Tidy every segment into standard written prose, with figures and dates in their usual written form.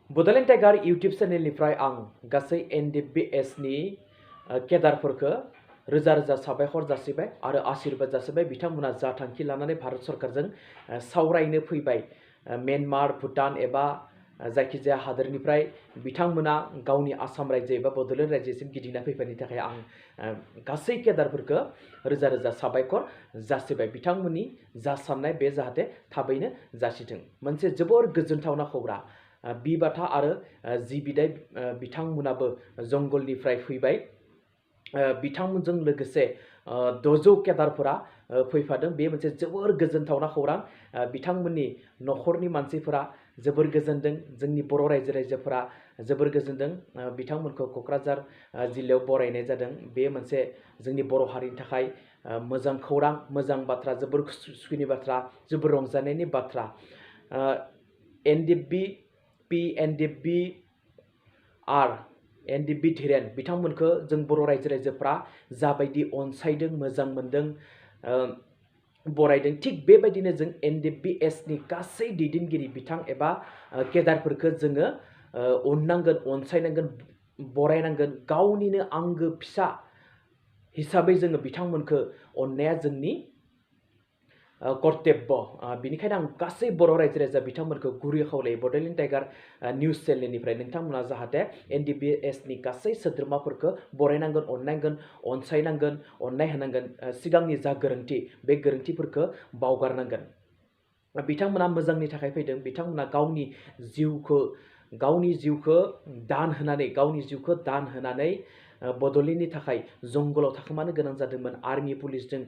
Bodoland tiger YouTube चेनेलनिफ्राय आं गासै NDBS नि केडारफोरखौ रोजा रोजा साबायखर जासिबाय आरो आशीर्बाद जासिबाय बिथांमोना जा थांखि लानानै भारत सरकारजों सावरायनो फैबाय म्यानमार भुटान एबा जायखिजाया हादोरनिफ्राय बिथांमोना गावनि आसाम रायजो एबा बड'लेण्ड रायजोसिम गिदिंना फैनायनि थाखाय आं गासै केडारफोरखौ रोजा रोजा साबायखर जासिबाय बिथांमोननि जा साननाय बे जाहाथे थाबैनो जासिथों मोनसे जोबोर गोजोनथावना खौरां बि बाथा आरो जि बिदाय बिथांमोनाबो जंगलनिफ्राय फैबाय बिथांमोनजों लोगोसे 600 केडारफोरा फैफादों बे मोनसे जोबोर गोजोनथावना खौरां बिथांमोननि नखरनि मानसिफोरा जोबोर गोजोनदों जोंनि बर' रायजोफोरा जोबोर गोजोनदों बिथांमोनखौ क'क्राझार जिल्लायाव बरायनाय जादों बे मोनसे जोंनि बर' हारिनि थाखाय मोजां खौरां मोजां बाथ्रा जोबोर सुखुनि बाथ्रा जोबोर रंजानायनि बाथ्रा NDB धीरेन बिथांमोनखौ जों बर' रायजोफ्रा जाबायदि अनसायदों मोजां मोनदों बरायदों थिग बेबायदिनो जों NDBS नि गासै दैदेनगिरि बिथां एबा केडारफोरखौ जोङो अननांगोन अनसायनांगोन बरायनांगोन गावनिनो आंगो फिसा हिसाबै जोङो बिथांमोनखौ अननाया जोंनि कर्तब्य बिनिखायनो आं गासै बर' रायजो बिथांमोनखौ गुरै खावलायो बड'लेण्ड टाइगार निउज चेनेलनिफ्राय नोंथांमोना जाहाथे NDBS नि गासै सोद्रोमाफोरखौ बरायनांगोन अननांगोन अनसायनांगोन अननाय होनांगोन सिगांनि जा गोरोन्थि बे गोरोन्थिफोरखौ बावगारनांगोन बिथांमोना मोजांनि थाखाय फैदों बिथांमोना गावनि जिउखौ दान होनानै बड'लेण्डनि थाखाय जंगलाव थाखोमानो गोनां जादोंमोन आर्मि पुलिसजों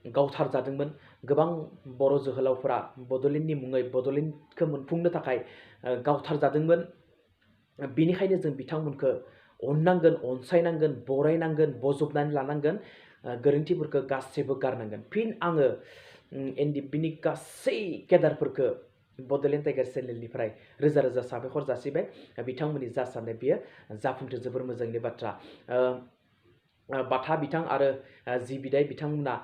गावथार जादोंमोन गोबां बर' जोहोलावफोरा बड'लेण्डनि मुङै बड'लेण्डखौ मोनफुंनो थाखाय गावथार जादोंमोन बिनिखायनो जों बिथांमोनखौ अननांगोन अनसायनांगोन बरायनांगोन बजबनानै लानांगोन गोरोन्थिफोरखौ गासैबो गारनांगोन फिन आङो NDB नि गासै केडारफोरखौ बड'लेण्ड टाइगार चेनेलनिफ्राय रोजा रोजा साबायखर जासिबाय बिथांमोननि जा साननाय बेयो जाफुंथों जोबोर मोजांनि बाथ्रा बाथा बिथां आरो जि बिदाय बिथांमोना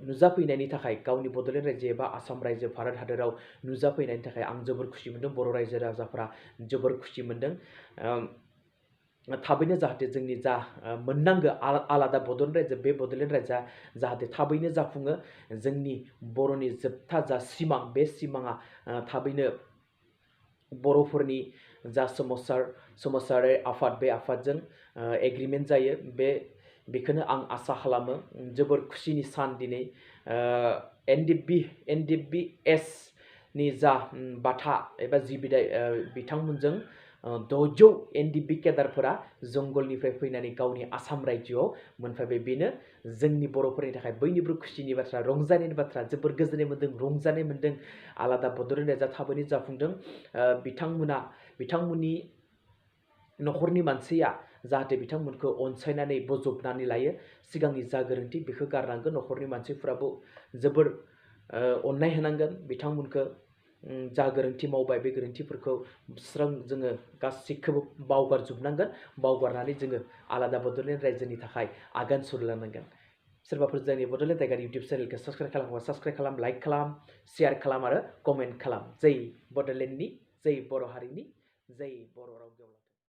नुजाफैनायनि थाखाय गावनि बड'लेण्ड रायजो एबा आसाम रायजो भारत हादराव नुजाफैनायनि थाखाय आं जोबोर खुसि मोनदों बर' रायजो राजाफोरा जोबोर खुसि मोनदों थाबैनो जाहाथे जोंनि जा मोननांगौ आलादा बड'लेण्ड रायजो बे बड'लेण्ड रायजोआ जाहाथे थाबैनो जाफुङो जोंनि बर'नि जोबथा जा सिमां बे सिमाङा थाबैनो बर'फोरनि जा सोमावसारारि आफाद बे आफादजों एग्रिमेन्ट जायो बेखौनो आं आसा खालामो जोबोर खुसिनि सान दिनै NDBS नि जा बाथा एबा जि बिदाय बिथांमोनजों 600 NDB केडारफोरा जंगलनिफ्राय फैनानै गावनि आसाम रायजोआव मोनफैबाय बेनो जोंनि बर'फोरनि थाखाय बयनिख्रुइ खुसिनि बाथ्रा रंजानायनि बाथ्रा जोबोर गोजोननाय मोनदों रंजानाय मोनदों आलादा बड'लेण्ड रायजोआ थाबैनो जाफुंदों बिथांमोननि नखरनि मानसिया जाहाथे बिथांमोनखौ अनसायनानै बजबनानै लायो सिगांनि जा गोरोन्थि बेखौ गारनांगोन नखरनि मानसिफोराबो जोबोर अननाय होनांगोन बिथांमोनखौ जा गोरोन्थि मावबाय बे गोरोन्थिफोरखौ जोङो गासैखौबो बावगारजोबनांगोन बावगारनानै जोङो आलादा बड'लेण्ड रायजोनि थाखाय आगान सुरलांनांगोन सोरबाफोर जोंनि बड'लेण्ड टाइगार इउटुब चेनेलखौ साबस्क्राइब खालामोबा साबस्क्राइब खालाम लाइक खालाम शेयार खालाम आरो कमेन्ट खालाम जै बड'लेण्डनि जै बर' हारिनि जै बर' राव